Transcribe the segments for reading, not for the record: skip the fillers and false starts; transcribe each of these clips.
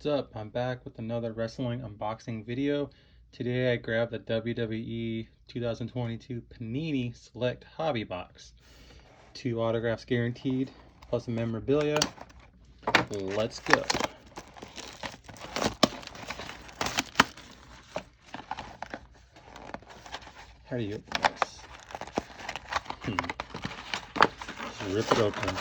What's up? I'm back with another wrestling unboxing video. Today I grabbed the WWE 2022 Panini Select Hobby Box. 2 autographs guaranteed, plus some memorabilia. Let's go. How do you open this? Just rip it open.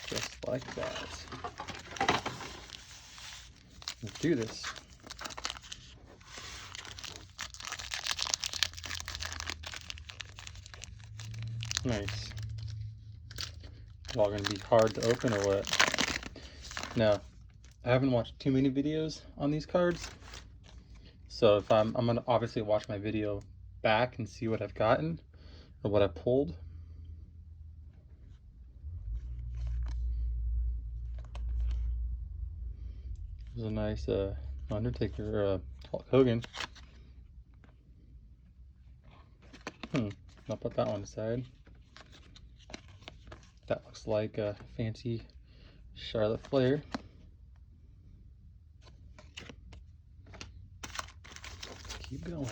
Just like that. Let's do this. Nice. It's all gonna be hard to open or what? Now, I haven't watched too many videos on these cards, so if I'm gonna obviously watch my video back and see what I've gotten or what I pulled. There's a nice Undertaker, Hulk Hogan. I'll put that one aside. That looks like a fancy Charlotte Flair. Keep going.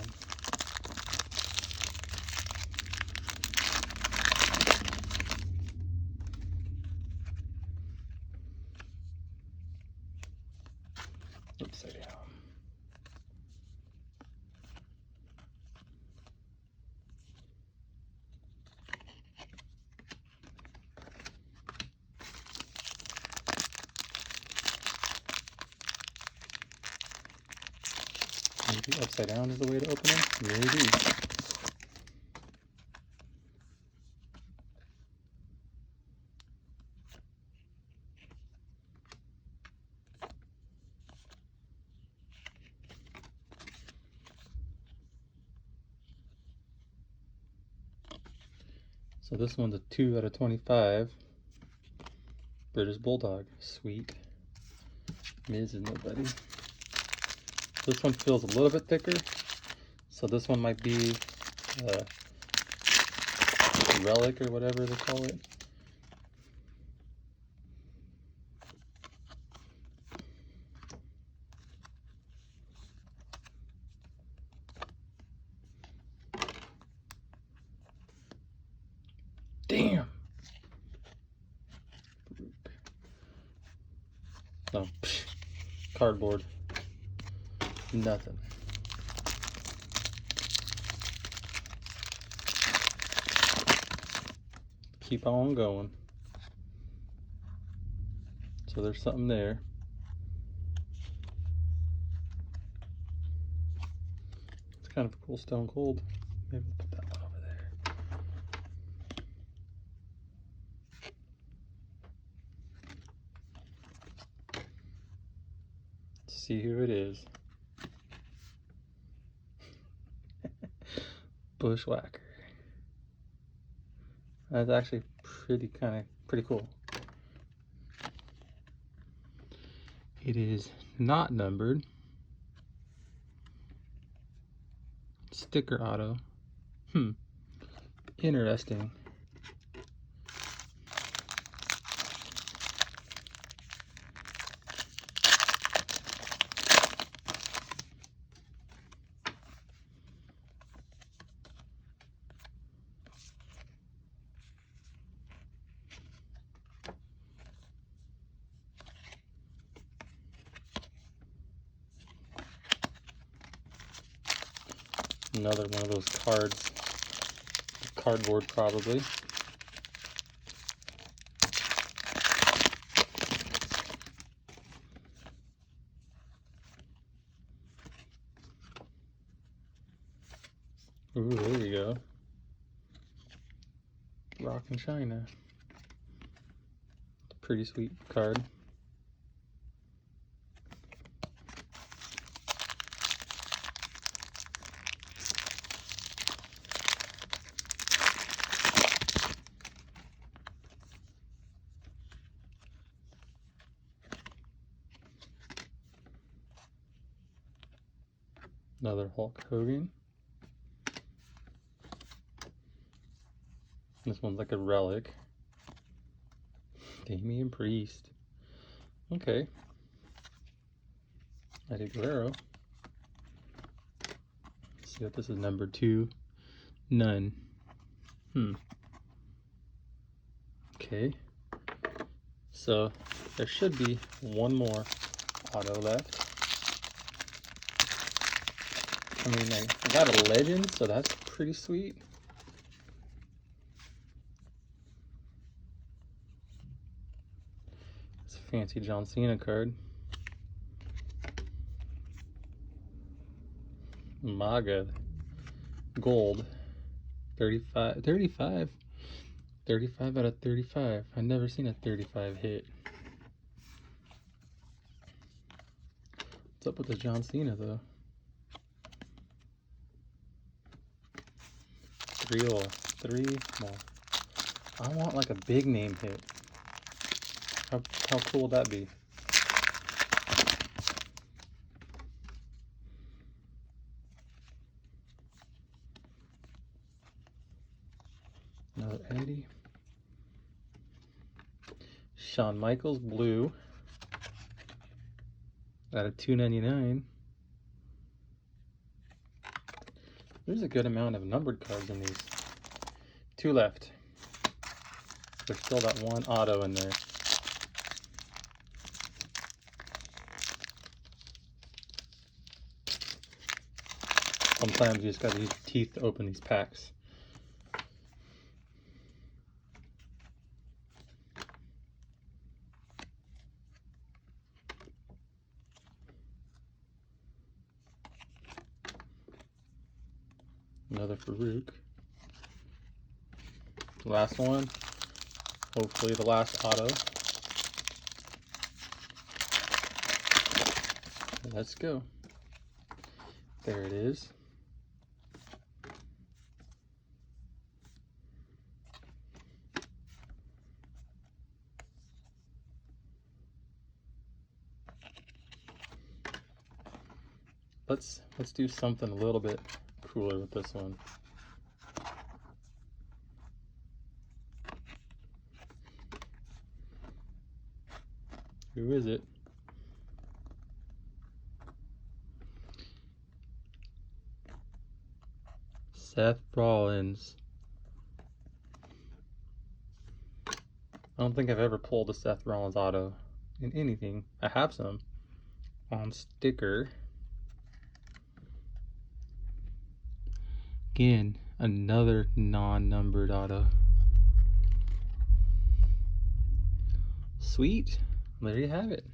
Upside down. Maybe upside down is the way to open it? Maybe. So this one's a 2 out of 25. British Bulldog. Sweet. Miz is nobody. This one feels a little bit thicker, so this one might be a relic or whatever they call it. Damn! No, cardboard. Nothing. Keep on going. So there's something there. It's kind of a cool Stone Cold. Maybe we'll put that one over there. Let's see who it is. Bushwhacker. That's actually pretty cool. It is not numbered. Sticker auto. Interesting. Another one of those cards. Cardboard, probably. Ooh, there we go. Rock and China. Pretty sweet card. Another Hulk Hogan. This one's like a relic. Damian Priest. Okay. Eddie Guerrero. Let's see what this is. Number 2. None. Okay. So there should be one more auto left. I mean, I got a legend, so that's pretty sweet. It's a fancy John Cena card. MAGA gold. 35 out of 35. I've never seen a 35 hit. What's up with the John Cena though? 3 more. I want like a big name hit. How cool would that be? Another Eddie. Shawn Michaels blue. Out of 299. There's a good amount of numbered cards in these. 2 left. There's still that one auto in there. Sometimes you just gotta use your teeth to open these packs. Another Farouk. Last one. Hopefully the last auto. Let's go. There it is. Let's do something a little bit cooler with this one. Who is it? Seth Rollins. I don't think I've ever pulled a Seth Rollins auto in anything. I have some on sticker. Again, another non-numbered auto. Sweet. There you have it.